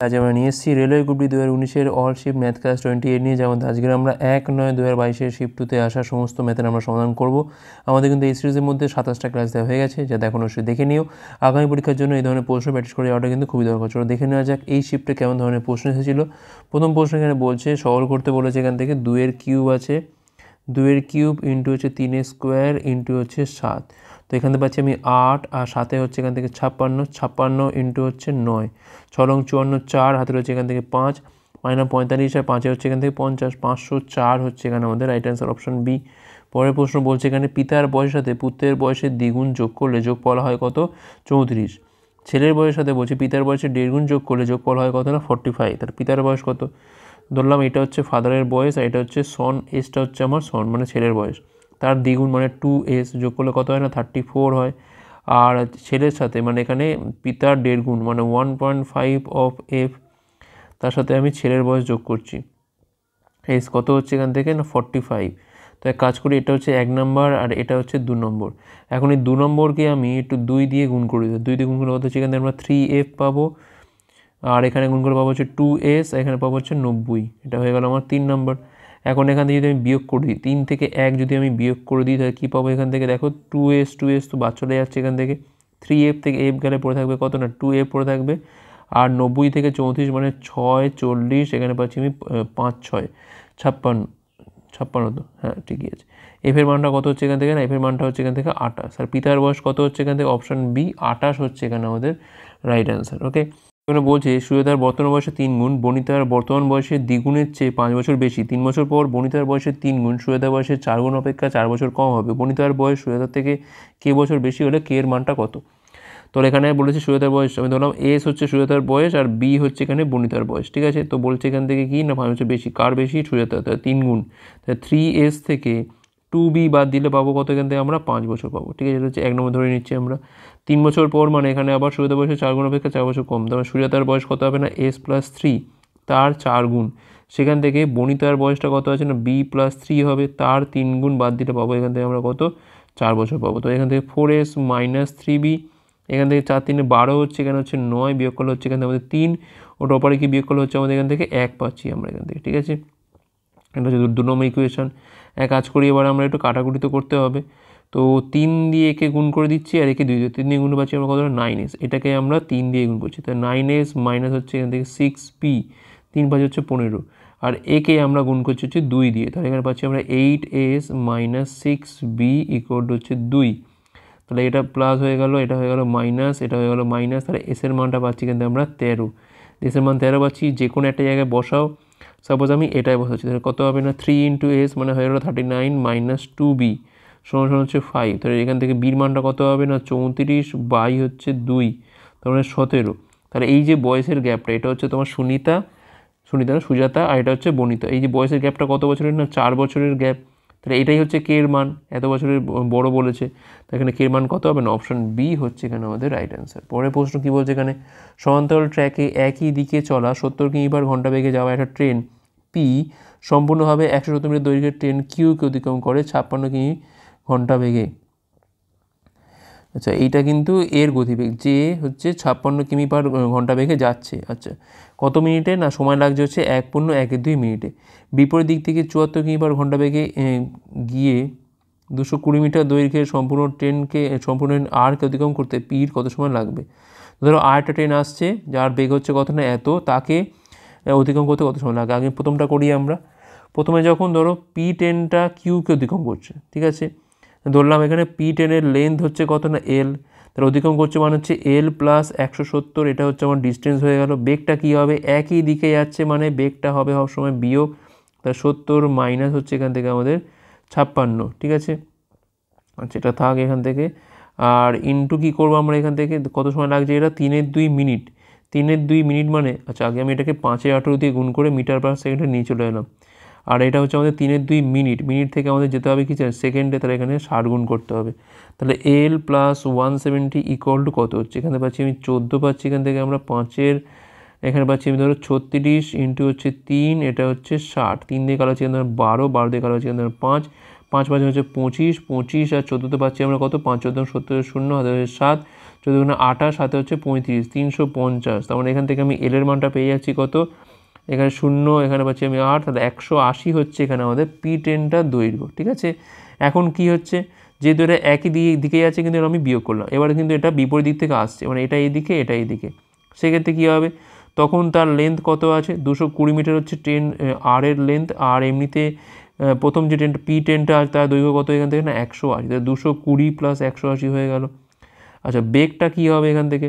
আজ আমরা নিয়ে এসেছি রেলওয়ে গ্রুপ ডি 2019-এর অল শিফট ম্যাথ ক্লাস 28 নিয়ে, যেমন আজকে আমরা 1/9/2022-এর শিফট 2-তে আসা সমস্ত ম্যাথের আমরা সমাধান করব। আমাদের কিন্তু এই সিরিজের মধ্যে 27টা ক্লাস দেওয়া হয়ে গেছে, যা দেখুন অবশ্যই দেখে নিও। আগামী পরীক্ষার জন্য এই ধরনের প্রশ্ন প্র্যাকটিস করে যাওয়াটা কিন্তু খুবই দরকার। চলো দেখে নেওয়া যাক এই শিফটে কেমন ধরনের প্রশ্ন এসেছিল। প্রথম প্রশ্ন এখানে বলছে সরল করতে বলেছে, এখান থেকে 2-এর কিউব আছে, 2-এর কিউব ইন্টু হচ্ছে 3-এর স্কোয়ার ইন্টু হচ্ছে 7। তো এখান থেকে পাচ্ছি আমি 8 আর 7 হচ্ছে এখান থেকে 56 ইন্টু হচ্ছে 9, 6 রং 54, 4 হাতে রয়েছে এখান থেকে 5 মাইনাস 45 আর 5 হচ্ছে এখান থেকে 50, 504 হচ্ছে এখানে আমাদের রাইট অ্যান্সার অপশন বি। পরের প্রশ্ন বলছে এখানে পিতার বয়সের সাথে পুত্রের বয়সের দ্বিগুণ যোগ করলে যোগফল হয় কত? 34। ছেলের বয়সের সাথে বলছে পিতার বয়সের 1.5 গুণ যোগ করলে যোগফল হয় কত? না 45। তার পিতার বয়স কত ধরলাম, এটা হচ্ছে ফাদারের বয়স আর এটা হচ্ছে সন, এসটা হচ্ছে আমার সন মানে ছেলের বয়স, তার দ্বিগুণ মানে 2s যোগ করলে কত হয়? না 34 হয়। আর ছেলের সাথে মানে এখানে পিতার 1.5 গুণ মানে 1.5 অফ এফ, তার সাথে আমি ছেলের বয়স যোগ করছি, এস কত হচ্ছে এখান থেকে? না 45। তো এক কাজ করি, এটা হচ্ছে 1 নম্বর আর এটা হচ্ছে 2 নম্বর। এখন এই 2 নম্বরকে আমি একটু 2 দিয়ে গুণ করে দিই। 2 দিয়ে গুণ করে কত হচ্ছে? এখান থেকে আমরা 3f পাবো, আর এখানে গুণ করে পাবো হচ্ছে 2s, এখানে পাবো হচ্ছে 90। এটা হয়ে গেল আমার 3 নম্বর। এখন এখান থেকে যদি আমি বিয়োগ করে দিই, 3 থেকে 1 যদি আমি বিয়োগ করে দিই তাহলে কী পাবো? এখান থেকে দেখো 2s তো বাদ চলে যাচ্ছে এখান থেকে, 3f থেকে f গেলে পড়ে থাকবে কত? না 2f পড়ে থাকবে। আর 90 থেকে 34 মানে 6 40, এখানে পাচ্ছি আমি 5 6 56 তো হ্যাঁ ঠিকই আছে। এফের মানটা কত হচ্ছে এখান থেকে? না এফের মানটা হচ্ছে এখান থেকে 28। আর পিতার বয়স কত হচ্ছে এখান থেকে? অপশান বি 28 হচ্ছে এখানে আমাদের রাইট অ্যান্সার। ওকে, এখানে বলছে সুজাতার বর্তমান বয়সে 3 গুণ বনিতার বর্তমান বয়সের দ্বিগুণের চেয়ে 5 বছর বেশি। 3 বছর পর বনিতার বয়সের 3 গুণ সুজাতার বয়সের 4 গুণ অপেক্ষা 4 বছর কম হবে। বনিতার বয়স সুজাতার থেকে কে বছর বেশি হলে কে এর মানটা কত? তো এখানে বলেছে সুজাতার বয়স, আমি ধরলাম এস হচ্ছে সুজাতার বয়স আর বি হচ্ছে এখানে বনিতার বয়স, ঠিক আছে। তো বলছে এখান থেকে কি না 5 বছর বেশি, কার বেশি? সুজাতার, তাহলে 3 গুণ, তাহলে 3s থেকে 2b বাদ দিলে পাবো কত? এখান থেকে আমরা 5 বছর পাবো, ঠিক আছে। এটা হচ্ছে 1 নম্বর ধরে নিচ্ছি আমরা। 3 বছর পর মানে এখানে আবার সুজাতার বয়সে 4 গুণ অপেক্ষা 4 বছর কম, তারপরে সুজাতার বয়স কত হবে? না s প্লাস 3 তার 4 গুণ, সেখান থেকে বনিতার বয়সটা কত আছে? না b প্লাস 3 হবে, তার 3 গুণ বাদ দিলে পাবো এখান থেকে আমরা কত? 4 বছর পাবো। তো এখান থেকে 4s মাইনাস 3b, এখান থেকে 4 3 12 হচ্ছে, এখানে হচ্ছে 9, বিয়োগ করলে হচ্ছে এখান থেকে আমাদের 3, ওটা অপারে কি বিয়োগ করলে হচ্ছে আমাদের এখান থেকে 1 পাচ্ছি আমরা এখান থেকে, ঠিক আছে। এটা হচ্ছে 2 নম্বর ইকুয়েশন। এক কাজ করি, এবার আমরা একটু কাটাকুটি তো করতে হবে। তো 3 দিয়ে একে গুণ করে দিচ্ছি আর একে 2 দিয়ে, 3 দিয়ে গুণ পাচ্ছি আমরা কত? 9s, এটাকে আমরা 3 দিয়ে গুণ করছি, তাই 9s মাইনাস হচ্ছে এখান থেকে 6b, 3 5 হচ্ছে 15, আর একে আমরা গুণ করছি হচ্ছে 2 দিয়ে, তাহলে এখানে পাচ্ছি আমরা 8s minus 6b equal to হচ্ছে 2। তাহলে এটা প্লাস হয়ে গেল, এটা হয়ে গেল মাইনাস, এটা হয়ে গেল মাইনাস, তাহলে এসের মানটা পাচ্ছি কিন্তু আমরা 13, এসের মান 13 পাচ্ছি। যে কোনো একটা জায়গায় বসাও, সাপোজ আমি এটাই বসাচ্ছি, তাহলে কত হবে? না 3 ইন্টু এস মানে হয়ে গেলো 39 মাইনাস 2b সমান সমান হচ্ছে 5। তাহলে এখান থেকে বির মানটা কত হবে? না 34 বাই হচ্ছে 2, তার মানে 17। তাহলে এই যে বয়সের গ্যাপটা, এটা হচ্ছে তোমার সুজাতা আর এটা হচ্ছে বনিতা, এই যে বয়সের গ্যাপটা কত বছরের? না 4 বছরের গ্যাপ। তাহলে এটাই হচ্ছে কে এর মান, এত বছরের বড় বলেছে, তো এখানে কে এর মান কত হবে? না অপশন বি হচ্ছে এখানে আমাদের রাইট অ্যান্সার। পরের প্রশ্ন কি বলছে এখানে, সমান্তরাল ট্র্যাকে একই দিকে চলা 70 কিমি/ঘন্টা বেগে যাওয়া একটা ট্রেন পি সম্পূর্ণভাবে 170 মিটার দৈর্ঘ্যের ট্রেন কিউকে অতিক্রম করে 56 কিমি/ঘন্টা বেগে। আচ্ছা, এইটা কিন্তু এর গতিবেগ, যে হচ্ছে 56 কিমি/ঘন্টা বেগে যাচ্ছে। আচ্ছা, কত মিনিটে? না সময় লাগছে হচ্ছে 1.12 মিনিটে। বিপরীত দিক থেকে 74 কিমি/ঘন্টা বেগে গিয়ে 220 মিটার দৈর্ঘ্যের সম্পূর্ণ আরকে অতিক্রম করতে পির কত সময় লাগবে? ধরো আরেকটা ট্রেন আসছে যার বেগ হচ্ছে কত? না এত, তাকে অতিক্রম করতে কত সময় লাগে? আগে প্রথমটা করি আমরা। প্রথমে যখন ধরো পি ট্রেনটা কিউকে অতিক্রম করছে, ঠিক আছে, ধরলাম এখানে পি ট্রেনের লেন্থ হচ্ছে কত? না এল, তাহলে অতিক্রম করছে মানে হচ্ছে এল প্লাস 170, এটা হচ্ছে আমার ডিস্টেন্স হয়ে গেল। বেগটা কী হবে? একই দিকে যাচ্ছে মানে বেগটা হবে সবসময় বিয়োগ, তা 70 মাইনাস হচ্ছে এখান থেকে আমাদের 56, ঠিক আছে। আচ্ছা, এটা থাক এখান থেকে। আর ইন্টু কী করবো আমরা এখান থেকে, কত সময় লাগছে? এটা 3/2 মিনিট, 3/2 মিনিট মানে, আচ্ছা আগে আমি এটাকে 5/18 দিয়ে গুণ করে মিটার পার সেকেন্ডে নিয়ে চলে এলাম। আর এটা হচ্ছে আমাদের 3/2 মিনিট, মিনিট থেকে আমাদের যেতে হবে কি সেকেন্ডে, তাহলে এখানে 60 গুণ করতে হবে। তাহলে এল প্লাস 170 ইকুয়াল টু কত হচ্ছে? এখানে পাচ্ছি আমি 14 পাচ্ছি, এখান থেকে আমরা 5-এর এখানে পাচ্ছি আমি ধরো 36 ইন্টু হচ্ছে 3, এটা হচ্ছে 60, 3 দিয়ে কালো হচ্ছে 12, 12 দিয়ে কালো হচ্ছে 5, 5 5 হচ্ছে 25, 25 আর 14তে পাচ্ছি আমরা কত? 5 14 70 0 হাতে 7, 14 8 7 হচ্ছে 35, 350। তার মানে এখান থেকে আমি এল এর মানটা পেয়ে যাচ্ছি কত, এখানে 0, এখানে পাচ্ছি আমি 8, তাহলে 180 হচ্ছে এখানে আমাদের P10টার দৈর্ঘ্য। ঠিক আছে, এখন কি হচ্ছে, যেহেতু এটা একই দিকে যাচ্ছে কিন্তু আমি বিয়োগ করলাম, এবারে কিন্তু এটা বিপরীত দিক থেকে আসছে, মানে এটা এইদিকে এটা এইদিকে, সেক্ষেত্রে কী হবে, তখন তার লেন্থ কত আছে, 220 মিটার হচ্ছে আর এর লেন্থ, আর এমনিতে প্রথম যে P10টা আছে তার দৈর্ঘ্য কত এখান থেকে না 180, তাহলে 220 প্লাস 180 হয়ে গেল। আচ্ছা, বেগটা কী হবে এখান থেকে,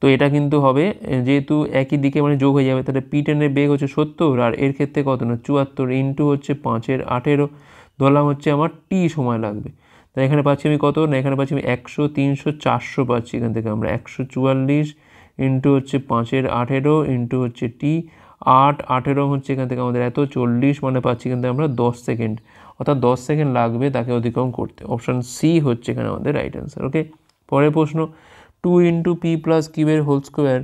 তো এটা কিন্তু হবে যেহেতু একই দিকে মানে যোগ হয়ে যাবে, তাহলে P10-এর বেগ হচ্ছে 70, আর এর ক্ষেত্রে কত না 74 ইন্টু হচ্ছে 5-এর 18, ধরলাম হচ্ছে আমার টি সময় লাগবে। তাই এখানে পাচ্ছি আমি কত না, এখানে পাচ্ছি আমি 100, 300, 400 পাচ্ছি এখান থেকে আমরা, 144 ইন্টু হচ্ছে 5-এর 18 ইন্টু হচ্ছে টি, 8 18 হচ্ছে এখান থেকে আমাদের এত 40, মানে পাচ্ছি এখান থেকে আমরা 10 সেকেন্ড, অর্থাৎ 10 সেকেন্ড লাগবে তাকে অতিক্রম করতে। অপশান সি হচ্ছে এখানে আমাদের রাইট অ্যান্সার। ওকে, পরের প্রশ্ন, 2 ইন্টু পি প্লাস কিউবের whole square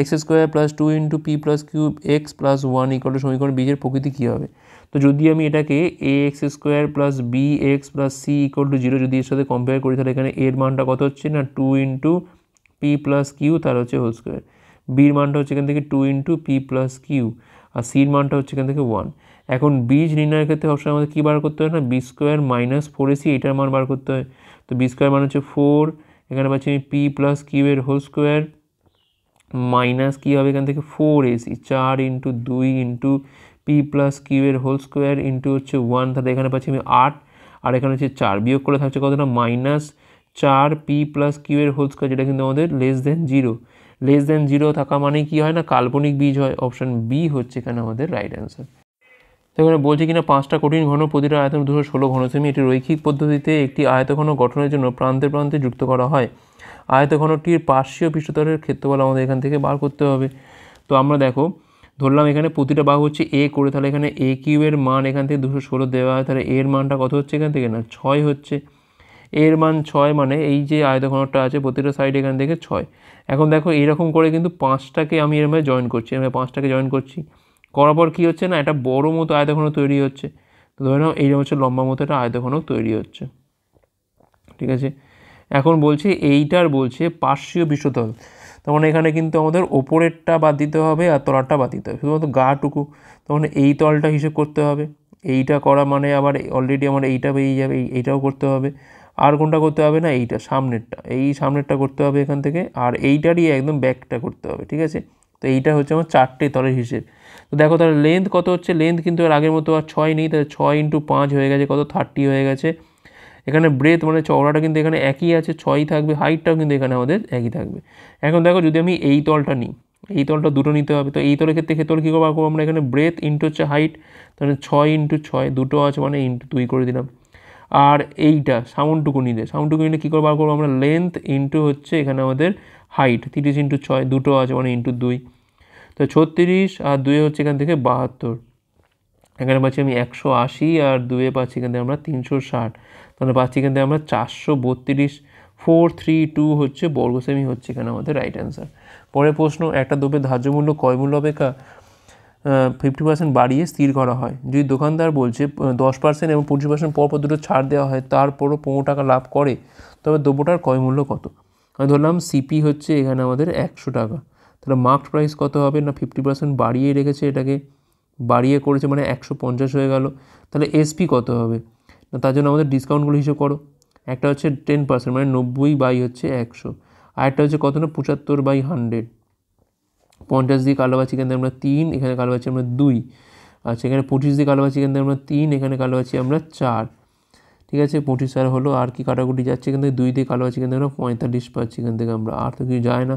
X square plus 2 into P plus cube X plus 1 equal to সমীকরণ বীজের প্রকৃতি কী হবে। তো যদি আমি এটাকে A X square plus B X plus C equal to 0 যদি এর সাথে কম্পেয়ার করি, তাহলে এখানে এর মানটা কত হচ্ছে না 2 ইন্টু পি প্লাস কিউ তার হচ্ছে হোল স্কোয়ার, বির মানটা হচ্ছে এখান থেকে 2 ইন্টু পি প্লাস কিউ, আর সির মানটা হচ্ছে এখান থেকে 1। এখন বীজ নির্ণয়ের ক্ষেত্রে অবশ্যই আমাদের কী বার করতে হয় না, বি স্কোয়ার মাইনাস 4ac এটার মান বার করতে হয়। তো বি স্কোয়ার মান হচ্ছে 4, এখানে পাচ্ছি আমি পি প্লাস কিউ এর হোল স্কোয়ার মাইনাস কী হবে এখান থেকে 4ac, 4 into 2 into P plus Q এর হোল স্কোয়ার ইন্টু হচ্ছে 1, তাহলে এখানে পাচ্ছি আমি 8, আর এখানে হচ্ছে 4, বিয়োগ করে থাকছে কতটা মাইনাস 4 পি প্লাস কিউ এর হোল স্কোয়ার, যেটা কিন্তু আমাদের লেস দেন 0, লেস দেন 0 থাকা মানে কি হয় না কাল্পনিক বীজ হয়। অপশান বি হচ্ছে এখানে আমাদের রাইট অ্যান্সার। তো এখানে বলছে কিনা 5টা কঠিন ঘন প্রতিটা আয়তন 216 ঘনসেমি, এটি রৈখিক পদ্ধতিতে একটি আয়তঘন গঠনের জন্য প্রান্তে প্রান্তে যুক্ত করা হয়। আয়তঘনটির পার্শ্বীয় পৃষ্ঠতলের ক্ষেত্রফল আমাদের এখান থেকে বার করতে হবে। তো আমরা দেখো ধরলাম এখানে প্রতিটা বাহু হচ্ছে এ করে, তাহলে এখানে এ কিউবের মান এখান থেকে 216 দেওয়া হয়, তাহলে এর মানটা কত হচ্ছে এখান থেকে না 6 হচ্ছে, এর মান 6, মানে এই যে আয়তঘনটা আছে প্রতিটা সাইড এখান থেকে 6। এখন দেখো এইরকম করে কিন্তু 5টাকে আমি এরমভাবে জয়েন করছি, আমি 5টাকে জয়েন করছি, করার পর কী হচ্ছে না একটা বড়ো মতো আয়তঘন তৈরি হচ্ছে। তো ধরে নাও এইরকম হচ্ছে লম্বা মতো একটা আয়তঘন তৈরি হচ্ছে। ঠিক আছে, এখন বলছে এইটার বলছে পার্শ্বীয় পৃষ্ঠতল, তার মানে এখানে কিন্তু আমাদের ওপরেরটা বাদ দিতে হবে আর তলারটা বাদ দিতে হবে, শুধুমাত্র গাটুকু, তখন এই তলটা হিসেব করতে হবে, এইটা করা মানে আবার অলরেডি আমার এইটা বেরিয়ে যাবে, এইটাও করতে হবে, আর কোনটা করতে হবে না এইটা সামনেরটা, এই সামনেরটা করতে হবে এখান থেকে, আর এইটারই একদম ব্যাকটা করতে হবে। ঠিক আছে, তো এইটা হচ্ছে আমার 4টে তলের হিসেব। তো দেখো তাহলে লেন্থ কত হচ্ছে, লেন্থ কিন্তু আর আগের মতো আর 6 নেই, তাহলে 6 ইন্টু 5 হয়ে গেছে কত 30 হয়ে গেছে। এখানে ব্রেথ মানে চওড়াটা কিন্তু এখানে একই আছে 6ই থাকবে, হাইটটাও কিন্তু এখানে আমাদের একই থাকবে। এখন দেখো যদি আমি এই তলটা নিই, এই তলটা দুটো নিতে হবে, তো এই তলের ক্ষেত্রে ক্ষেত্রে কী করবো আমরা এখানে ব্রেথ ইন্টু হচ্ছে হাইট, তাহলে 6 ইন্টু 6 দুটো আছে মানে ইন্টু 2 করে দিলাম, আর এইটা সাউন্ডটুকু নিলে কী করে বার করবো আমরা লেন্থ ইন্টু হচ্ছে এখানে আমাদের হাইট 30 ইন্টু 6 দুটো আছে মানে ইন্টু 2, তো 36 আর 2 হচ্ছে এখান থেকে 72, এখানে পাচ্ছি আমি 180 আর 2 পাচ্ছি এখান থেকে আমরা 360, তাহলে পাচ্ছি এখান থেকে আমরা 432, 432 হচ্ছে বর্গ সেমি হচ্ছে এখানে আমাদের রাইট অ্যান্সার। পরের প্রশ্ন, একটা দ্রব্যের ধার্য মূল্য ক্রয় মূল্য অপেক্ষা 50% বাড়িয়ে স্থির করা হয়, যদি দোকানদার বলছে 10% এবং 25% পরপর দুটো ছাড় দেওয়া হয়, তারপরও 15 টাকা লাভ করে, তবে দ্রব্যটার ক্রয় মূল্য কত। আমি ধরলাম সিপি হচ্ছে এখানে আমাদের 100 টাকা, তাহলে মার্কড প্রাইস কত হবে না 50% বাড়িয়ে রেখেছে, এটাকে বাড়িয়ে করেছে মানে 150 হয়ে গেল, তাহলে এসপি কত হবে না, তার জন্য আমাদের ডিসকাউন্টগুলো হিসেব করো, একটা হচ্ছে 10% মানে 90 বাই হচ্ছে 100, আরেকটা হচ্ছে কত না 75/100, 50 দিয়ে কালো পাচ্ছি এখান থেকে আমরা 3, এখানে কালো পাচ্ছি আমরা 2, আচ্ছা এখানে 25 দিয়ে কালো পাচ্ছি এখান থেকে আমরা 3, এখানে কালো পাচ্ছি আমরা 4। ঠিক আছে, 25 আর হলো, আর কি কাটাকুটি যাচ্ছে এখান থেকে 2 দিয়ে কালো পাচ্ছি এখান থেকে আমরা 45 পাচ্ছি এখান থেকে আমরা, আর তো কিছু যায় না,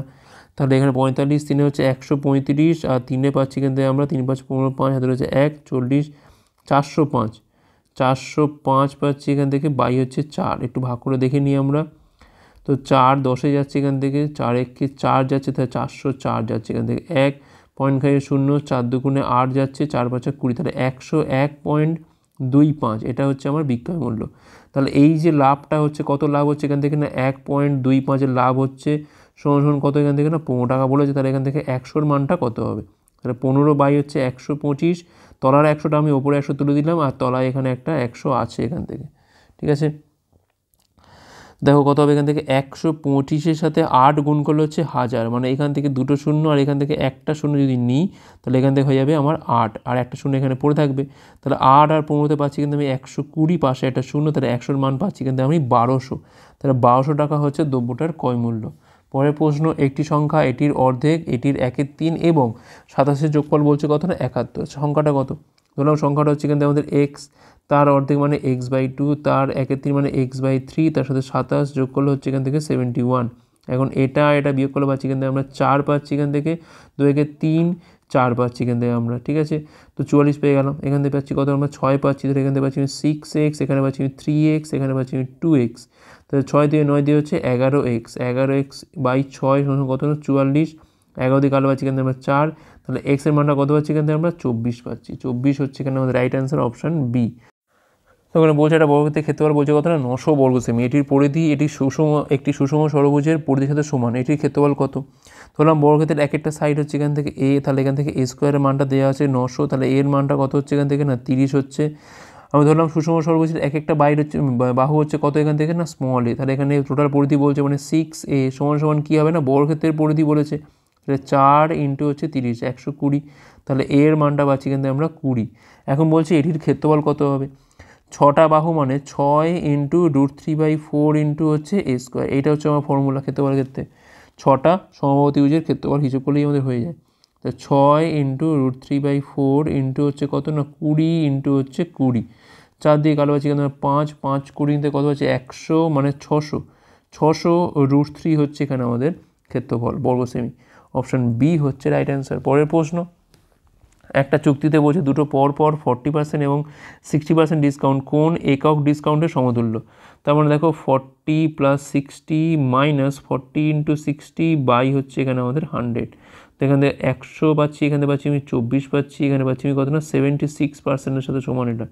তাহলে এখানে 45, 3 হচ্ছে 135, আর 3 পাচ্ছি এখান থেকে আমরা 3 5 15 5 হাতে রয়েছে 1 40, 405, 405 পাচ্ছি এখান থেকে, বাই হচ্ছে 4, একটু ভাগ করে দেখে নিই আমরা, তো 4 10-এ যাচ্ছে এখান থেকে, 4 1-কে 4 যাচ্ছে, তাহলে 404 যাচ্ছে এখান থেকে, 1.0, 4 2 8 যাচ্ছে, 4 5 20, তাহলে 101.25, এটা হচ্ছে আমার বিক্রয় মূল্য। তাহলে এই যে লাভটা হচ্ছে কত লাভ হচ্ছে এখান থেকে না 1.25 লাভ হচ্ছে, সমান কত এখান থেকে না 15 টাকা বলেছে, তাহলে এখান থেকে 100-র মানটা কত হবে, তাহলে 15 বাই হচ্ছে 125, তলার 100টা আমি ওপরে 100 তুলে দিলাম, আর তলায় এখানে একটা 100 আছে এখান থেকে। ঠিক আছে, দেখো কত হবে এখান থেকে 125-এর সাথে 8 গুণ করলে হচ্ছে 1000, মানে এখান থেকে দুটো শূন্য আর এখান থেকে একটা শূন্য যদি নিই তাহলে এখান থেকে হয়ে যাবে আমার 8, আর একটা শূন্য এখানে পড়ে থাকবে। তাহলে 8 আর 15তে পাচ্ছি কিন্তু আমি 120, পাশে একটা শূন্য, তাহলে 100-র মান পাচ্ছি কিন্তু আমি 1200। তাহলে 1200 টাকা হচ্ছে দ্রব্যটার ক্রয় মূল্য। পরের প্রশ্ন, একটি সংখ্যা, এটির অর্ধেক, এটির 1/3 এবং 27-এর যোগফল বলছে কত না 71। সংখ্যাটা কত? ধরলাম সংখ্যাটা হচ্ছে কিন্তু আমাদের এক্স, তার অর্ধেক মানে x/2, তার 1/3 মানে x/3, তার সাথে 27 যোগ করলে হচ্ছে এখান থেকে 71। এখন এটা বিয়োগ করলে পাচ্ছি এখান থেকে আমরা 4 পাচ্ছি, এখান থেকে 2 একে 3, 4 পাচ্ছি এখান থেকে আমরা, ঠিক আছে। তো 44 পেয়ে গেলাম। এখান থেকে পাচ্ছি কত আমরা 6 পাচ্ছি, তাহলে এখান থেকে পাচ্ছি 6x, এখানে পাচ্ছি 3x, এখানে পাচ্ছি 2x। তাহলে 6 দিয়ে 9 দিয়ে হচ্ছে 11x, 11x/6 কত না 44, 11 দিয়ে কালো পাচ্ছি এখান থেকে আমরা 4, তাহলে x এর মানটা কত পাচ্ছি এখান থেকে আমরা 24 পাচ্ছি। 24 হচ্ছে এখানে আমাদের রাইট অ্যান্সার, অপশান বি। তখন বলছে একটা বর্গক্ষেত্রের ক্ষেত্রফল বলছে কত না 900 বর্গ সেমি, এটির পরিধি একটি সুষম ষড়ভুজের পরিধির সাথে সমান, এটির ক্ষেত্রফল কত? ধরলাম বর্গক্ষেত্রের এক একটা সাইড হচ্ছে এখান থেকে a, তাহলে এখান থেকে a স্কোয়ারের মানটা দেওয়া আছে 900, তাহলে এর মানটা কত হচ্ছে এখান থেকে না 30 হচ্ছে। আমি ধরলাম সুষম ষড়ভুজের এক একটা বাইর হচ্ছে বাহু হচ্ছে কত এখান থেকে না স্মল a, তাহলে এখানে টোটাল পরিধি বলছে মানে 6a সমান কী হবে না বর্গক্ষেত্রের পরিধি বলেছে, তাহলে 4 ইন্টু হচ্ছে 30, 120। তাহলে এর মানটা পাচ্ছি কিন্তু আমরা 20। এখন বলছি এটির ক্ষেত্রফল কত হবে? 6টা বাহু মানে 6 ইন্টু √3/4 ইন্টু হচ্ছে a স্কোয়ার, এইটা হচ্ছে আমার ফর্মুলা ক্ষেত্রফলের ক্ষেত্রে। 6টা সমবাহু ত্রিভুজের ক্ষেত্রফল হিসেব করলেই আমাদের হয়ে যায়। তো 6 ইন্টু √3/4 ইন্টু হচ্ছে কত না 20 ইন্টু হচ্ছে 20, 4 দিয়ে কালো পাচ্ছি এখানে 5, 5 20 কত হচ্ছে 100, মানে 600, 600 √3 হচ্ছে এখানে আমাদের ক্ষেত্রফল বর্গ সেমি। অপশান বি হচ্ছে রাইট অ্যান্সার। পরের প্রশ্ন, একটা চুক্তিতে বলছে দুটো পর 40% এবং 60% ডিসকাউন্ট কোন একক ডিসকাউন্টের সমতুল্য? তার মানে দেখো 40 + 60 - 40 × 60 বাই হচ্ছে এখানে আমাদের 100, তো এখান থেকে 100 পাচ্ছি, এখানে পাচ্ছি আমি 24 পাচ্ছি, এখানে পাচ্ছি আমি কত না 76%-এর সাথে সমান এটা,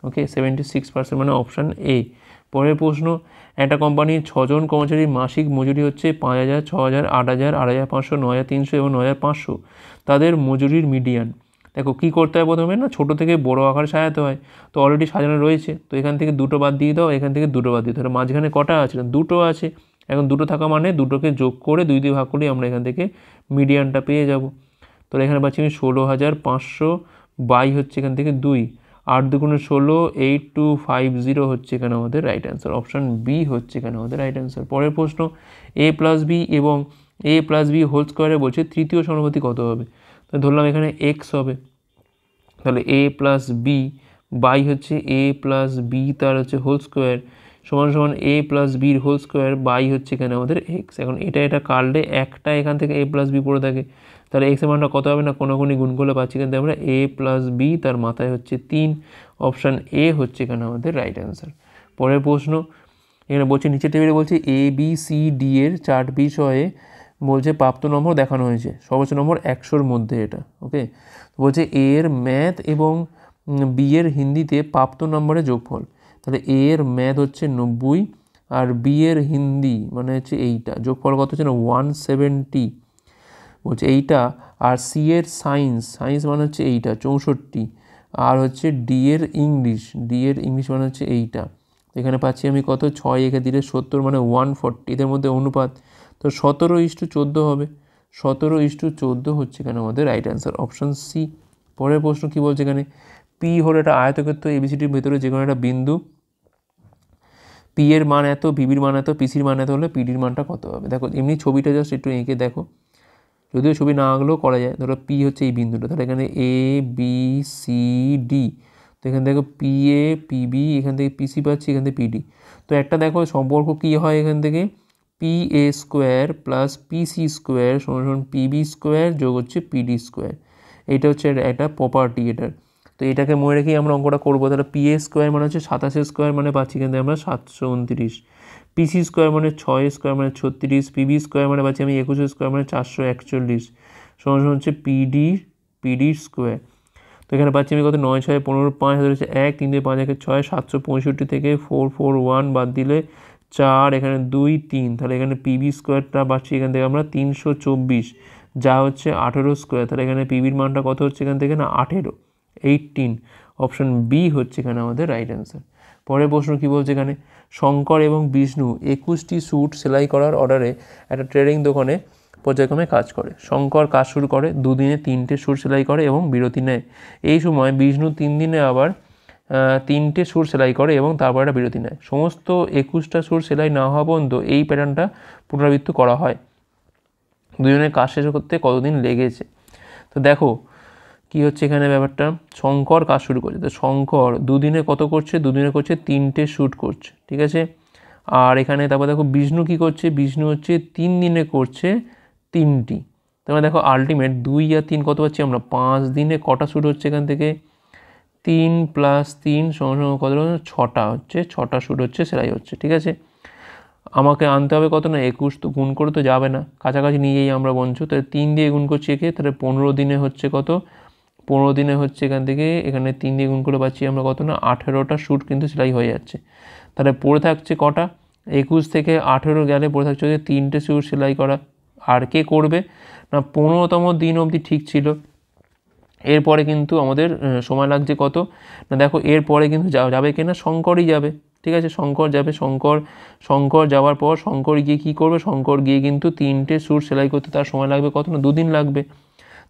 ওকে 76%, মানে অপশান এ। পরের প্রশ্ন, একটা কোম্পানির 6 জন কর্মচারীর মাসিক মজুরি হচ্ছে 5000, 6000, 8000, 8500, 9300 এবং 9500, তাদের মজুরির মিডিয়ান। দেখো কী করতে হয় প্রথমে না, ছোটো থেকে বড় আকারে সাজাতে হয়, তো অলরেডি সাজানো রয়েছে, তো এখান থেকে দুটো বাদ দিয়ে দাও, এখান থেকে দুটো বাদ দিয়ে দাও, মাঝখানে কটা আছে? দুটো আছে। এখন দুটো থাকা মানে দুটোকে যোগ করে 2 দিয়ে ভাগ করলেই আমরা এখান থেকে মিডিয়ানটা পেয়ে যাব। তো এখানে পাচ্ছি আমি 16500 বাই হচ্ছে এখান থেকে 2, 8 দুগুণে 16, 8250 হচ্ছে এখানে আমাদের রাইট অ্যান্সার। অপশান বি হচ্ছে এখানে আমাদের রাইট অ্যান্সার। পরের প্রশ্ন, a + b এবং a + b হোল স্কোয়ারে বলছে তৃতীয় সমানুপাতি কত হবে? তো ধরলাম এখানে x হবে, তাহলে a + b বাই হচ্ছে a + b তার হচ্ছে হোল স্কোয়ার সমান a + b whole square by হচ্ছে এখানে আমাদের x। এখন এটা কাটলে একটা এখান থেকে a + b পড়ে থাকে, তাহলে x এর মানটা কত হবে না কোনোগুনি গুণ করলে পাচ্ছি কিন্তু আমরা a + b, তার মাথায় হচ্ছে 3, অপশান এ হচ্ছে এখানে আমাদের রাইট অ্যান্সার। পরের প্রশ্ন, এখানে বলছে নিচের টেবিলে বলছে ABCD এর 4 বিষয়ে বলছে প্রাপ্ত নম্বর দেখানো হয়েছে, সর্বোচ্চ নম্বর 100-র মধ্যে এটা, ওকে। বলছে এ এর ম্যাথ এবং বি এর হিন্দিতে প্রাপ্ত নম্বরের যোগফল, তাহলে এ এর ম্যাথ হচ্ছে 90 আর বি এর হিন্দি মানে হচ্ছে এইটা, যোগফল কত হচ্ছে না 170 বলছে এইটা, আর সি এর সায়েন্স মানে হচ্ছে এইটা 64, আর হচ্ছে ডি এর ইংলিশ মানে হচ্ছে এইটা। এখানে পাচ্ছি আমি কত 6 একে দিলে 70 মানে 140, এদের মধ্যে অনুপাত তো 17:14 হবে, 17:14 হচ্ছে এখানে আমাদের রাইট অ্যান্সার, অপশান সি। পরের প্রশ্ন কী বলছে এখানে, পি হলো একটা আয়তক্ষেত্র এবিসিডির ভেতরে যে কোনো একটা বিন্দু, পি এর মান এত, বিবির মান এত, পিসির মান এত হলে পিডির মানটা কত হবে? দেখো এমনি ছবিটা জাস্ট একটু এঁকে দেখো, যদিও ছবি না আঁকলেও করা যায়। ধরো পি হচ্ছে এই বিন্দুটা, তাহলে এখানে এ বি সি ডি, তো এখানে দেখো পি এ পিবি, এখান থেকে পিসি পাচ্ছি, এখান থেকে পিডি। তো একটা দেখো সম্পর্ক কী হয়, এখান থেকে P A square plus PC square সমান পিবি স্কোয়ার যোগ হচ্ছে পিডি স্কোয়ার, এইটা হচ্ছে একটা প্রপার্টি এটার। তো এটাকে মনে রেখেই আমরা অঙ্কটা করবো। তাহলে পি এ স্কোয়ার মানে হচ্ছে 27 স্কোয়ার মানে পাচ্ছি কিন্তু আমরা 729, পিসি স্কোয়ার মানে 6 স্কোয়ার মানে 36, পিবি স্কোয়ার মানে পাচ্ছি আমি 21 স্কোয়ার মানে 441 সমান হচ্ছে পিডি স্কোয়ার। তো এখানে পাচ্ছি আমি কত 9 6 15 5 হাজার হচ্ছে 1, 3 দিয়ে 5 1 6, 765 থেকে 441 বাদ দিলে 4, এখানে 2 3, তাহলে এখানে পিবি স্কোয়ারটা পাচ্ছি এখান থেকে আমরা 324, যা হচ্ছে 18 স্কোয়ার, তাহলে এখানে পিবির মানটা কত হচ্ছে এখান থেকে না 18, অপশান বি হচ্ছে এখানে আমাদের রাইট অ্যান্সার। পরের প্রশ্ন কী বলছে এখানে, শঙ্কর এবং বিষ্ণু 21টি স্যুট সেলাই করার অর্ডারে একটা ট্রেডিং দোকানে পর্যায়ক্রমে কাজ করে। শঙ্কর কাজ শুরু করে, দুদিনে 3টে স্যুট সেলাই করে এবং বিরতি নেয়। এই সময় বিষ্ণু 3 দিনে আবার 3টে স্যুট সেলাই করে এবং তারপর একটা বিরতি নেয়। সমস্ত 21টা স্যুট সেলাই না হওয়া পর্যন্ত এই প্যাটার্নটা পুনরাবৃত্তি করা হয়। দুজনের কাজ শেষ করতে কতদিন লেগেছে? তো দেখো কি হচ্ছে এখানে ব্যাপারটা, শঙ্কর কাজ শুরু করছে, তো শঙ্কর দুদিনে কত করছে, দুদিনে করছে 3টে শ্যুট করছে, ঠিক আছে। আর এখানে তারপর দেখো বিষ্ণু কি করছে, বিষ্ণু হচ্ছে 3 দিনে করছে 3টি। তারপরে দেখো আলটিমেট 2 আর 3 কত পাচ্ছি আমরা, 5 দিনে কটা শ্যুট হচ্ছে এখান থেকে, 3 + 3 = কত, 6টা হচ্ছে, 6টা শ্যুট হচ্ছে, সেলাই হচ্ছে, ঠিক আছে। আমাকে আনতে হবে কত না 21, তো গুণ করে তো যাবে না, কাছাকাছি নিয়েই আমরা বঞ্চু, তাহলে 3 দিয়ে গুণ করছি একে, তাহলে 15 দিনে হচ্ছে কত, 15 দিনে হচ্ছে এখান থেকে, এখানে 3 দিয়ে গুণ করে পাচ্ছি আমরা কত না 18টা শ্যুট কিন্তু সেলাই হয়ে যাচ্ছে। তাহলে পড়ে থাকছে কটা, 21 থেকে 18 গেলে পড়ে থাকছে হচ্ছে 3টে শ্যুট সেলাই করা। আর কে করবে না, 15তম দিন অবধি ঠিক ছিল, এরপরে কিন্তু আমাদের সময় লাগছে কত না, দেখো এরপরে কিন্তু যাবে কিনা, শঙ্করই যাবে, ঠিক আছে, শঙ্কর যাবে। শঙ্কর যাওয়ার পর শঙ্কর গিয়ে কী করবে, শঙ্কর গিয়ে কিন্তু 3টে শ্যুট সেলাই করতে তার সময় লাগবে কত না 2 দিন লাগবে।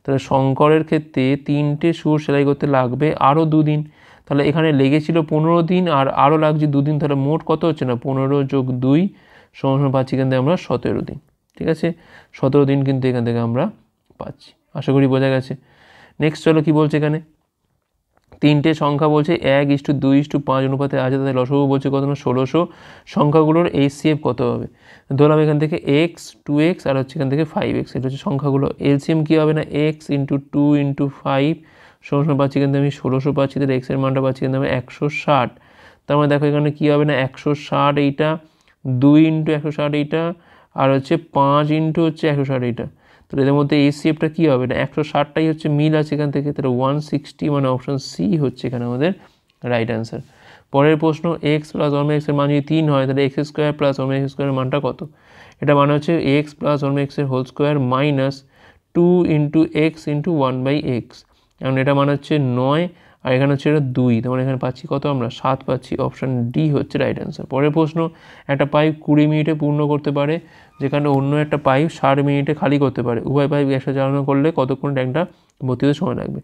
তাহলে শঙ্করের ক্ষেত্রে 3টে শ্যুট সেলাই করতে লাগবে আরও 2 দিন। তাহলে এখানে লেগেছিল 15 দিন আর আরও লাগছে 2 দিন, তাহলে মোট কত হচ্ছে না 15 + 2 = পাচ্ছি এখান থেকে আমরা 17 দিন, ঠিক আছে। 17 দিন কিন্তু এখান থেকে আমরা পাচ্ছি, আশা করি বোঝা গেছে। নেক্সট চলো কী বলছে এখানে, 3টে সংখ্যা বলছে 1:2:5 অনুপাতে আছে, তাদের লসাগু বলছে কত না 1600। সংখ্যাগুলোর HCF কত হবে, ধরলাম এখান থেকে x 2x আর হচ্ছে এখান থেকে 5x, এটা হচ্ছে সংখ্যাগুলো। এলসিএম কী হবে না x × 2 × 5 = পাচ্ছি কিন্তু আমি 1600 পাচ্ছি, তাহলে x এর মানটা পাচ্ছি কিন্তু আমি 160। তার মানে দেখো এখানে কী হবে না 160 এইটা, 2 × 160 এইটা, আর হচ্ছে 5 × হচ্ছে 160 এইটা। তাহলে এদের মধ্যে HCFটা কী হবে না 160টাই হচ্ছে মিল আছে এখান থেকে, তাহলে 160, মানে অপশান সি হচ্ছে এখানে আমাদের রাইট অ্যান্সার। পরের প্রশ্ন, x + 1x এর মান যদি 3 হয় তাহলে x² + 1x² এর মানটা কত? এটা মানে হচ্ছে x + 1x এর whole square minus 2 × x × 1/x, কারণ এটা মানে হচ্ছে 9 আর এখানে হচ্ছে এটা 2, তার মানে এখানে পাচ্ছি কত আমরা 7 পাচ্ছি, অপশান ডি হচ্ছে রাইট অ্যান্সার। পরের প্রশ্ন, একটা পাইপ 20 মিনিটে পূর্ণ করতে পারে, যেখানে অন্য একটা পাইপ 60 মিনিটে খালি করতে পারে। উভয় পাইপ একসাথে চালনা করলে কতক্ষণ ট্যাঙ্কটা ভর্তি হতে সময় লাগবে?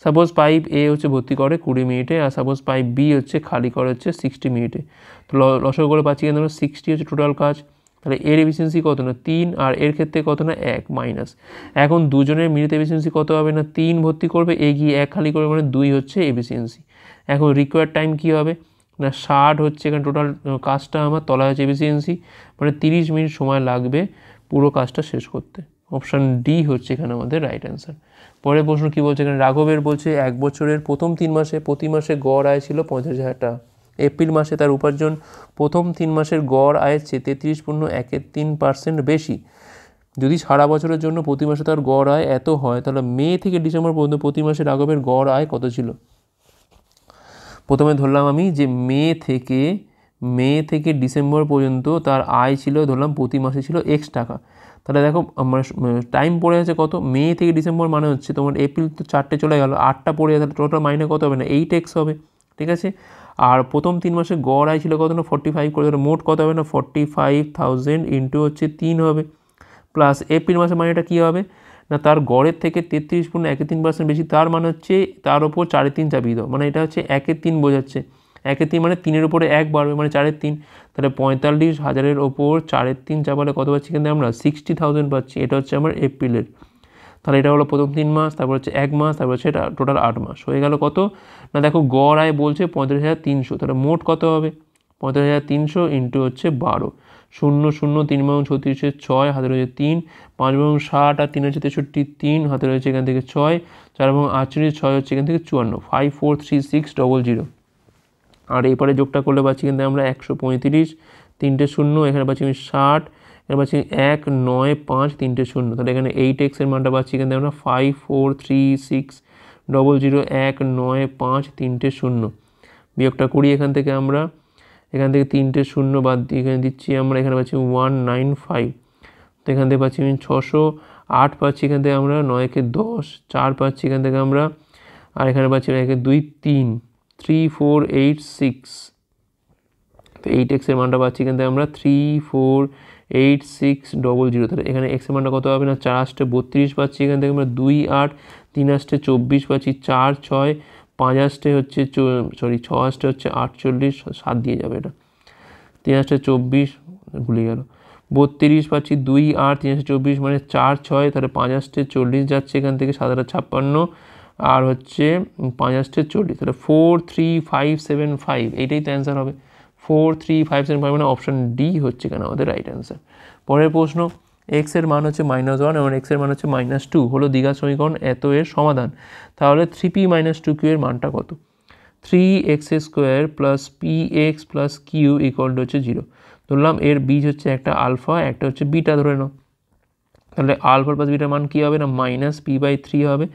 সাপোজ পাইপ এ হচ্ছে ভর্তি করে 20 মিনিটে, আর সাপোজ পাইপ বি হচ্ছে খালি করে হচ্ছে 60 মিনিটে। তো লসাগু করে পাচ্ছি কিন্তু 60 হচ্ছে টোটাল কাজ, তাহলে এর এফিসিয়েন্সি কত না 3 আর এর ক্ষেত্রে কত না 1 মাইনাস। এখন দুজনের মিলিত এফিসিয়েন্সি কত হবে না 3 ভর্তি করবে, এগিয়ে 1 খালি করবে, মানে 2 হচ্ছে এফিসিয়েন্সি। এখন রিকোয়ার্ড টাইম কী হবে না 60 হচ্ছে এখানে টোটাল কাজটা আমার, তলায় হচ্ছে এফিসিয়েন্সি, মানে 30 মিনিট সময় লাগবে পুরো কাজটা শেষ করতে। অপশান ডি হচ্ছে এখানে আমাদের রাইট অ্যান্সার। পরের প্রশ্ন কী বলছে এখানে, রাঘবের বলছে 1 বছরের প্রথম 3 মাসে প্রতি মাসে গড় আয় ছিল 50,000 টাকা। এপ্রিল মাসে তার উপার্জন প্রথম 3 মাসের গড় আয়ের চেয়ে 33.13% বেশি। যদি সারা বছরের জন্য প্রতি মাসে তার গড় আয় এত হয়, তাহলে মে থেকে ডিসেম্বর পর্যন্ত প্রতি মাসে রাঘবের গড় আয় কত ছিল? প্রথমে ধরলাম আমি যে মে থেকে ডিসেম্বর পর্যন্ত তার আয় ছিল, ধরলাম প্রতি মাসে ছিল x টাকা। তাহলে দেখো আমার টাইম পড়ে আছে কত, মে থেকে ডিসেম্বর মানে হচ্ছে তোমার এপ্রিল তো 4টে চলে গেল, 8টা পড়ে যাবে, তাহলে টোটাল মাইনে কত হবে না 8x হবে, ঠিক আছে। আর প্রথম 3 মাসে গড় আয় ছিল কত না 45 করে, তাহলে মোট কত হবে না 45,000 ইন্টু হচ্ছে 3 হবে, প্লাস এপ্রিল মাসে মানেটা কী হবে না তার গড়ের থেকে 33.13% বেশি, তার মানে হচ্ছে তার ওপর 4/3 চাপিয়ে দাও, মানে এটা হচ্ছে 1/3 বোঝাচ্ছে। 1/3 মানে 3-এর উপরে 1 বাড়বে, মানে 4/3, তাহলে 45,000-এর ওপর 4/3 চাপালে কত পাচ্ছি কিন্তু আমরা 60,000 পাচ্ছি। এটা হচ্ছে আমার এপ্রিলের, তাহলে এটা হলো প্রথম 3 মাস, তারপর হচ্ছে 1 মাস, তারপর হচ্ছে এটা টোটাল 8 মাস হয়ে গেল কত না দেখো গড় আয় বলছে 35,300, তাহলে মোট কত হবে 35,300 ইন্টু হচ্ছে 12, 0 0 3 × 36 6, হাতে রয়েছে 3, 5 × 60 আর 3 হচ্ছে 63, 3 হাতে রয়েছে এখান থেকে 6, 4 × 48, 6 হচ্ছে এখান থেকে 54, 543600। আর এরপরে যোগটা করলে পাচ্ছি কিন্তু আমরা 135, 3টে 0, এখানে পাচ্ছি আমি 60, এখানে পাচ্ছি 1 9 5 3টে 0, তাহলে এখানে 8x এর মানটা পাচ্ছি কিন্তু আমরা 543600, 1 9 5 3টে 0। বিয়োগটা করি এখান থেকে আমরা, এখান থেকে 3টে 0 বাদ দিয়ে এখানে দিচ্ছি আমরা, এখানে পাচ্ছি 195, তো এখান থেকে পাচ্ছি আমি 608 পাচ্ছি এখান থেকে আমরা, 9কে 10, 4 পাচ্ছি এখান থেকে আমরা, আর এখানে পাচ্ছি 1 2 3, 3486 তো 8x এর মানটা পাচ্ছি এখান থেকে আমরা 348600। তাহলে এখানে x এর মানটা কত হবে না 4 8 32 পাচ্ছি এখান থেকে আমরা 2 8 3 8 24 পাচ্ছি 4 6 5 8 হচ্ছে 6 8 হচ্ছে 48 7 দিয়ে যাবে এটা 3 8 24 ভুলে গেল 32 পাচ্ছি 2 8 3 24 মানে 4 6 তাহলে 5 8 40 যাচ্ছে এখান থেকে 7 8 56 আর হচ্ছে 5 8 40 তাহলে 43575 এইটাই তো অ্যান্সার হবে 43575 মানে অপশান ডি হচ্ছে কেন আমাদের রাইট অ্যান্সার। পরের প্রশ্ন x এর মান হচ্ছে -1 এবং x এর মান হচ্ছে -2 হলো দ্বিঘাত সমীকরণ এত এর সমাধান। তাহলে 3p - 2q এর মানটা কত? 3x² + px + q = হচ্ছে 0। ধরলাম এর বীজ হচ্ছে একটা আলফা একটা হচ্ছে বিটা ধরে নাও। তাহলে আলফা প্লাস বিটার মান কী হবে না -p/3 হবে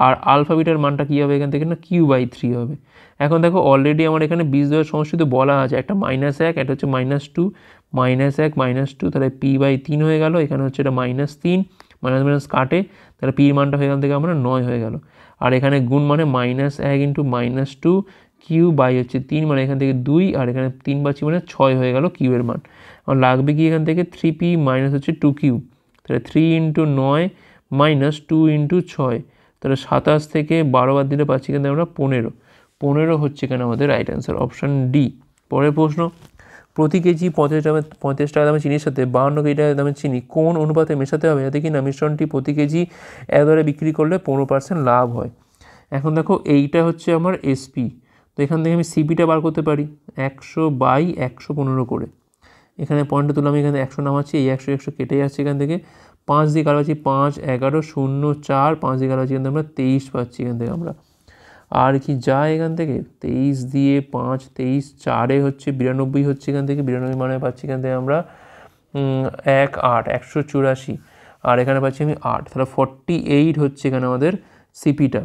আর আলফা বিটার মানটা কী হবে এখান থেকে না q/3 হবে। এখন দেখো অলরেডি আমার এখানে বীজদ্বয়ের সমষ্টিতে বলা আছে একটা -1 একটা হচ্ছে -2 -1 -2 তাহলে p/3 হয়ে গেল এখানে হচ্ছে এটা -3 মাইনাস কাটে তাহলে পির মানটা হয়ে গেল থেকে আমরা 9 হয়ে গেল আর এখানে গুণ মানে -1 × -2 q/হচ্ছে 3 মানে এখান থেকে 2 আর এখানে 3 পাচ্ছি মানে 6 হয়ে গেল কিউ এর মান। আর লাগবে কি এখান থেকে 3p - হচ্ছে 2q তাহলে 3 × 9 - 2 × 6 তাহলে 27 থেকে 12 বাদ দিলে পাচ্ছি কিন্তু আমরা 15 হচ্ছে কেন আমাদের রাইট অ্যান্সার অপশান ডি। পরের প্রশ্ন প্রতি কেজি 35 টাকা দামের চিনির সাথে 52 কেজি টাকা দামের চিনি কোন অনুপাতে মেশাতে হবে যাতে কিনা মিশ্রণটি প্রতি কেজি এক দরে বিক্রি করলে 15% লাভ হয়। এখন দেখো এইটা হচ্ছে আমার এসপি তো এখান থেকে আমি সিপিটা বার করতে পারি 100/115 করে এখানে পয়েন্টটা তুলে আমি এখানে 100 নামাচ্ছি এই 100 কেটে যাচ্ছে এখান থেকে 5 দিয়ে কাটা পাচ্ছি 5 11 0 4 5 দিয়ে কাটা পাচ্ছি এখান থেকে আমরা 23 পাচ্ছি এখান থেকে আমরা আর কি যায় এখান থেকে 23 দিয়ে 5 23 4 হচ্ছে 92 হচ্ছে এখান থেকে 92 মানে পাচ্ছি এখান থেকে আমরা 1 8 184 আর এখানে পাচ্ছি আমি 8 তাহলে 48 হচ্ছে এখানে আমাদের সিপিটা।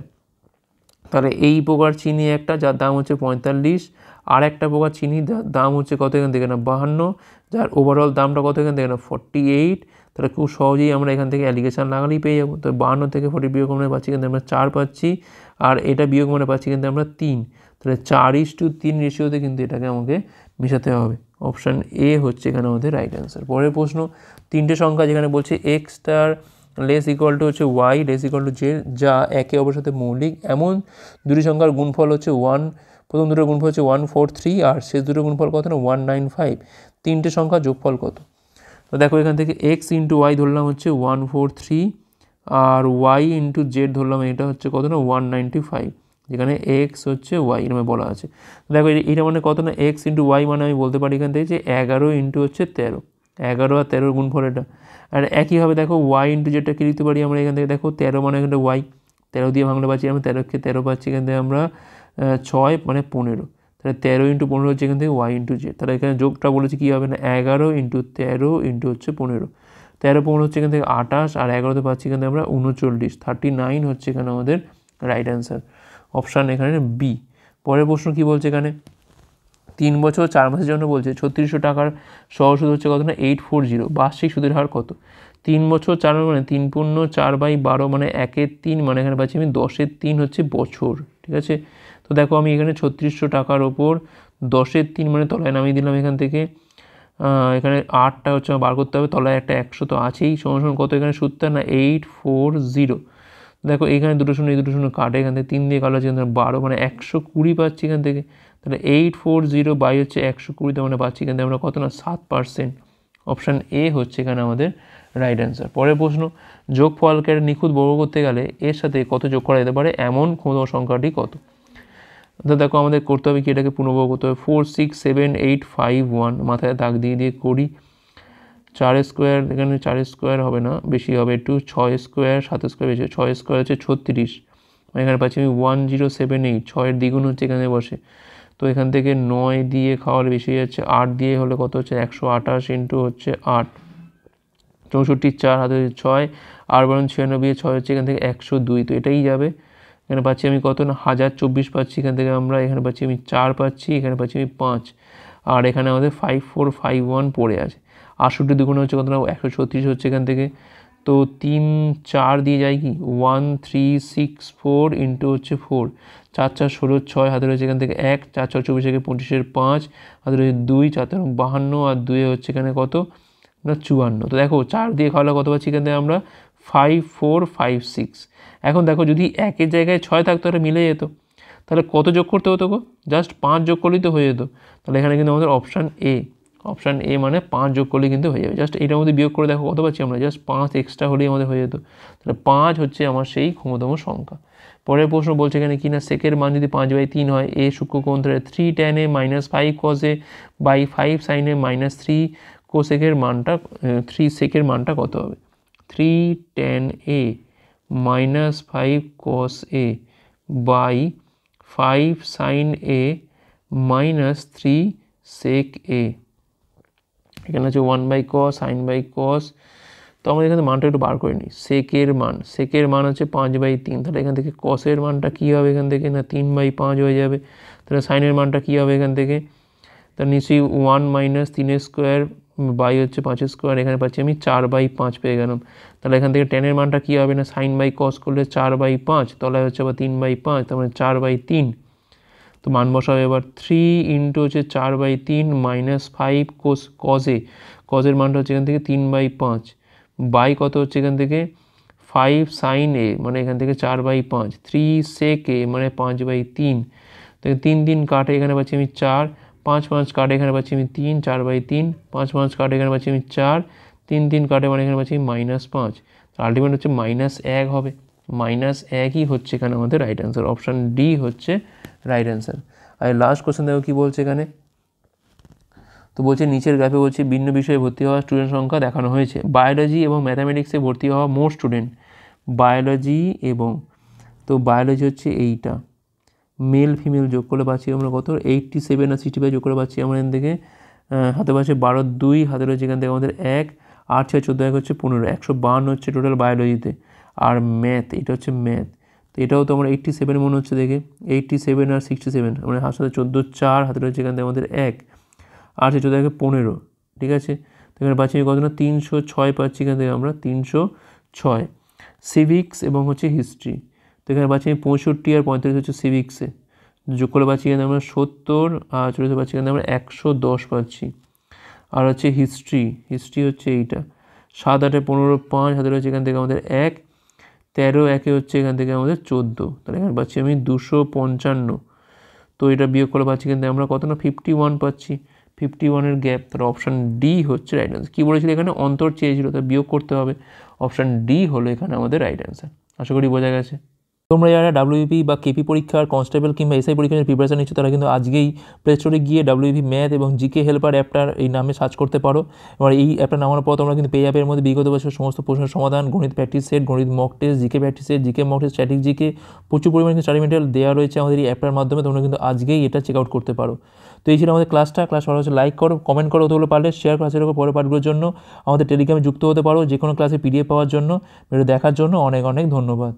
তাহলে এই প্রকার চিনি একটা যার দাম হচ্ছে 45 আর একটা প্রকার চিনি যার দাম হচ্ছে কত এখান থেকে না 52 যার ওভারঅল দামটা কত এখান থেকে না 48 তাহলে খুব সহজেই আমরা এখান থেকে অ্যালিগেশন লাগালেই পেয়ে যাবো। তো 52 থেকে 40 বিয়োগ মানে পাচ্ছি কিন্তু আমরা 4 পাচ্ছি আর এটা বিয়োগ মানে পাচ্ছি কিন্তু আমরা 3 তাহলে 4:3 রেশিওতে কিন্তু এটাকে আমাকে মেশাতে হবে। অপশান এ হচ্ছে এখানে আমাদের রাইট অ্যান্সার। পরের প্রশ্ন তিনটে সংখ্যা যেখানে বলছে x* <= হচ্ছে y <= z যা একে অপরের সাথে মৌলিক এমন দুটি সংখ্যার গুণফল হচ্ছে 1 প্রথম দুটোর গুণফল হচ্ছে 143 আর শেষ দুটোর গুণফল কত না 195 তিনটে সংখ্যার যোগফল কত? তো দেখো এখান থেকে x × y ধরলাম হচ্ছে 143 আর y × z ধরলাম এটা হচ্ছে কত না 195 যেখানে x হচ্ছে y এরকম বলা আছে। দেখো এটা মানে কত না x × y মানে আমি বলতে পারি এখান থেকে যে 11 × হচ্ছে 13 11 আর 13 গুণফল এটা আর একইভাবে দেখো y × যেটা কি লিখতে পারি আমরা এখান থেকে দেখো 13 মানে এখানে y 13 দিয়ে ভাঙলে পাচ্ছি আমরা 13কে 13 পাচ্ছি এখান থেকে আমরা 6 মানে 15 তাহলে 13 × 15 হচ্ছে এখান থেকে y × z তাহলে এখানে যোগটা বলেছি কী হবে না 11 × 13 × হচ্ছে 15 13 15 হচ্ছে এখান থেকে 28 আর 11তে পাচ্ছি এখান থেকে আমরা 39 39 হচ্ছে এখানে আমাদের রাইট অ্যান্সার অপশান এখানে বি। পরের প্রশ্ন কী বলছে এখানে 3 বছর 4 মাসের জন্য বলছে 3600 টাকার সহজ সুদ হচ্ছে কত না 840 বার্ষিক সুদের হার কত? 3 বছর 4 মানে 3 পূর্ণ 4/12 মানে 1/3 মানে এখানে পাচ্ছি আমি 10/3 হচ্ছে বছর ঠিক আছে। তো দেখো আমি এখানে 3600 টাকার ওপর 10/3 মানে তলায় নামিয়ে দিলাম এখান থেকে এখানে 8টা হচ্ছে বার করতে হবে তলায় একটা 100 তো আছেই সমান কত এখানে সুদটা না 840 দেখো এখানে দুটো শূন্য এই দুটো শূন্য কাটে এখান থেকে 3 দিয়ে কালো আছে 12 মানে 120 পাচ্ছি এখান থেকে তাহলে 840 হচ্ছে 120 মানে পাচ্ছি এখান থেকে আমরা কত না 7%। অপশান এ হচ্ছে এখানে আমাদের রাইট অ্যান্সার। পরের প্রশ্ন যোগফলকে নিখুঁত বর্গ করতে গেলে এর সাথে কত যোগ করা যেতে পারে এমন ক্ষুদ্র সংখ্যাটি কত? তো দেখো আমাদের করতে হবে কি এটাকে পুনর্বর্গ করতে হবে 4 6 7 8 5 1 মাথায় দাগ দিয়ে দিয়ে করি 4² এখানে 4² হবে না বেশি হবে একটু 6² 7² বেশি 6² হচ্ছে 36 এখানে পাচ্ছি আমি 1078 6-এর দ্বিগুণ হচ্ছে এখানে বসে তো এখান থেকে 9 দিয়ে খাওয়ালে বেশি যাচ্ছে 8 দিয়ে হলে কত হচ্ছে 128 × হচ্ছে 8 64 4 হাতে 6 আর বরং 96 6 হচ্ছে এখান থেকে 102 তো এটাই যাবে এখানে পাচ্ছি আমি কত না 1024 পাচ্ছি এখান থেকে আমরা এখানে পাচ্ছি আমি 4 পাচ্ছি এখানে পাচ্ছি আমি 5 আর এখানে আমাদের 5451 পড়ে আছে 68 দুগুণ হচ্ছে কত না 136 হচ্ছে এখান থেকে তো 3 4 দিয়ে যায় কি 1 3 6 4 ইন্টু হচ্ছে 4, 4 4 16 6, হাতে রয়েছে এখান থেকে 1, 4 4 24 থেকে 25-এর 5, হাতে রয়েছে 2, 4 3 52, আর 2 হচ্ছে এখানে কত না 54। তো দেখো 4 দিয়ে খাওয়ালে কত পাচ্ছি এখান থেকে আমরা 5 4 5 6। এখন দেখো যদি একের জায়গায় 6 থাকতো তাহলে মিলে যেত, তাহলে কত যোগ করতে হতো গো, জাস্ট 5 যোগ করলেই তো হয়ে যেত। তাহলে এখানে কিন্তু আমাদের অপশান এ মানে 5 যোগ করলে কিন্তু হয়ে যাবে। জাস্ট এটার মধ্যে বিয়োগ করে দেখো কত পাচ্ছি আমরা, জাস্ট 5 এক্সট্রা হলেই আমাদের হয়ে যেত। তাহলে 5 হচ্ছে আমার সেই ক্ষমতম সংখ্যা। পরের প্রশ্ন বলছে এখানে কি না সেকের মান যদি 5/3 হয়, এ সূক্ষ্মকোণ তাহলে 3 tan a - 5 cos a by 5 sin a - 3 কোসেকের মানটা 3 সেকের মানটা কত হবে? 3 tan a - 5 cos a by 5 sin a - 3 sec a। এখানে হচ্ছে 1/cos sin cos। তো আমাদের এখানে মানটা একটু বার করে নিই। সেকের মান হচ্ছে 5/3, তাহলে এখান থেকে কসের মানটা কী হবে এখান থেকে না 3/5 হয়ে যাবে। তাহলে সাইনের মানটা কী হবে এখান থেকে, তার নিশ্চয়ই 1 - 3 স্কোয়ার বাই হচ্ছে 5 স্কোয়ার, এখানে পাচ্ছি আমি 4/5 পেয়ে গেলাম। তাহলে এখান থেকে টেনের মানটা কী হবে না সাইন কস করলে 4/5, তলায় হচ্ছে আবার 3/5, তার মানে 4/3। তো মান বসাবে এবার 3 ইন্টু হচ্ছে 4/3 - 5 কজের মানটা হচ্ছে এখান থেকে 3/5 বাই কত হচ্ছে এখান থেকে 5 সাইন এ মানে এখান থেকে 4/5, 3 সেক এ মানে 5/3। তো 3 3 কাটে এখানে পাচ্ছি আমি 4, 5 5 কাটে এখানে পাচ্ছি আমি 3, 4/3, 5 5 কাটে এখানে পাচ্ছি আমি 4, 3 3 কাটে মানে এখানে পাচ্ছি -5। তো আলটিমেট হচ্ছে -1 হবে। -1ই হচ্ছে এখানে আমাদের রাইট অ্যান্সার, অপশান ডি হচ্ছে রাইট অ্যান্সার। আর লাস্ট কোশ্চেন দেখো কী বলছে এখানে। তো বলছে নিচের গ্রাফে বলছে ভিন্ন বিষয়ে ভর্তি হওয়া স্টুডেন্ট সংখ্যা দেখানো হয়েছে। বায়োলজি এবং ম্যাথামেটিক্সে ভর্তি হওয়া মোট স্টুডেন্ট, বায়োলজি হচ্ছে এইটা, মেল ফিমেল যোগ করে পাচ্ছি আমরা কত 87 আর 65 যোগ করে পাচ্ছি আমরা এখান থেকে হাতে পাচ্ছে 12 2, হাতে রয়েছে এখান থেকে আমাদের 1, 8 6 14 1 হচ্ছে 15, 152 হচ্ছে টোটাল বায়োলজিতে। আর ম্যাথ, এটা হচ্ছে ম্যাথ, তো এটাও তো আমার 87 মনে হচ্ছে দেখে, 87 আর 67 মানে হাত সাথে 14 4, হাতে রয়েছে এখান থেকে আমাদের 1, 8 14 1 15, ঠিক আছে। তো এখানে পাচ্ছি কত না 306 পাচ্ছি এখান থেকে আমরা 306। সিভিক্স এবং হচ্ছে হিস্ট্রি, তো এখানে পাচ্ছি আমি 65 আর 35 হচ্ছে সিভিক্সে, যোগ করে পাচ্ছি এখানে আমরা 70, আর চলে পাচ্ছি এখানে আমরা 110 পাচ্ছি। আর হচ্ছে হিস্ট্রি হচ্ছে এইটা 7 8 15 5, হাতে রয়েছে এখান থেকে আমাদের 1, 13 1 হচ্ছে এখান থেকে আমাদের 14, তাহলে এখানে পাচ্ছি আমি 255। তো এটা বিয়োগ করে পাচ্ছি কিন্তু আমরা কত না 51 পাচ্ছি, 51-এর গ্যাপ। তাহলে অপশান ডি হচ্ছে রাইট অ্যান্সার। কী বলেছিল এখানে অন্তর চেয়েছিল, তাই বিয়োগ করতে হবে, অপশান ডি হলো এখানে আমাদের রাইট অ্যান্সার। আশা করি বোঝা গেছে। তোমরা যারা ডাব্লিউপি বা কেপি পরীক্ষার কনস্টেবল কিংবা এসআই পরীক্ষার প্রিপারেশন নিচ্ছ তারা কিন্তু আজকেই প্লে স্টোরে গিয়ে ডাব্লিউপি ম্যাথ এবং জিকে হেল্পার অ্যাপটার এই নামে সার্চ করতে পারো। এবার এই অ্যাপটা নামানোর পর তোমরা কিন্তু পেয়ে যাবে এর মধ্যে বিগত বছর সমস্ত প্রশ্নের সমাধান, গণিত প্র্যাকটিস সেট, গণিত mock test, GK practice set, GK mock test, static GK, প্রচুর পরিমাণে স্টাডি মেটেরিয়াল দেওয়া রয়েছে আমাদের এই অ্যাপটার মাধ্যমে। তোমরা কিন্তু আজকেই এটা চেক আউট করতে পারো। তো এই ছিল আমাদের ক্লাস ভালো হচ্ছে লাইক করো, কমেন্ট করো, ওগুলো পারলে শেয়ার ক্লাসের উপর পরের পার্টগুলোর জন্য আমাদের টেলিগ্রামে যুক্ত হতে পারো যে কোনো ক্লাসে পিডিএফ পাওয়ার জন্য। ভিডিও দেখার জন্য অনেক অনেক ধন্যবাদ।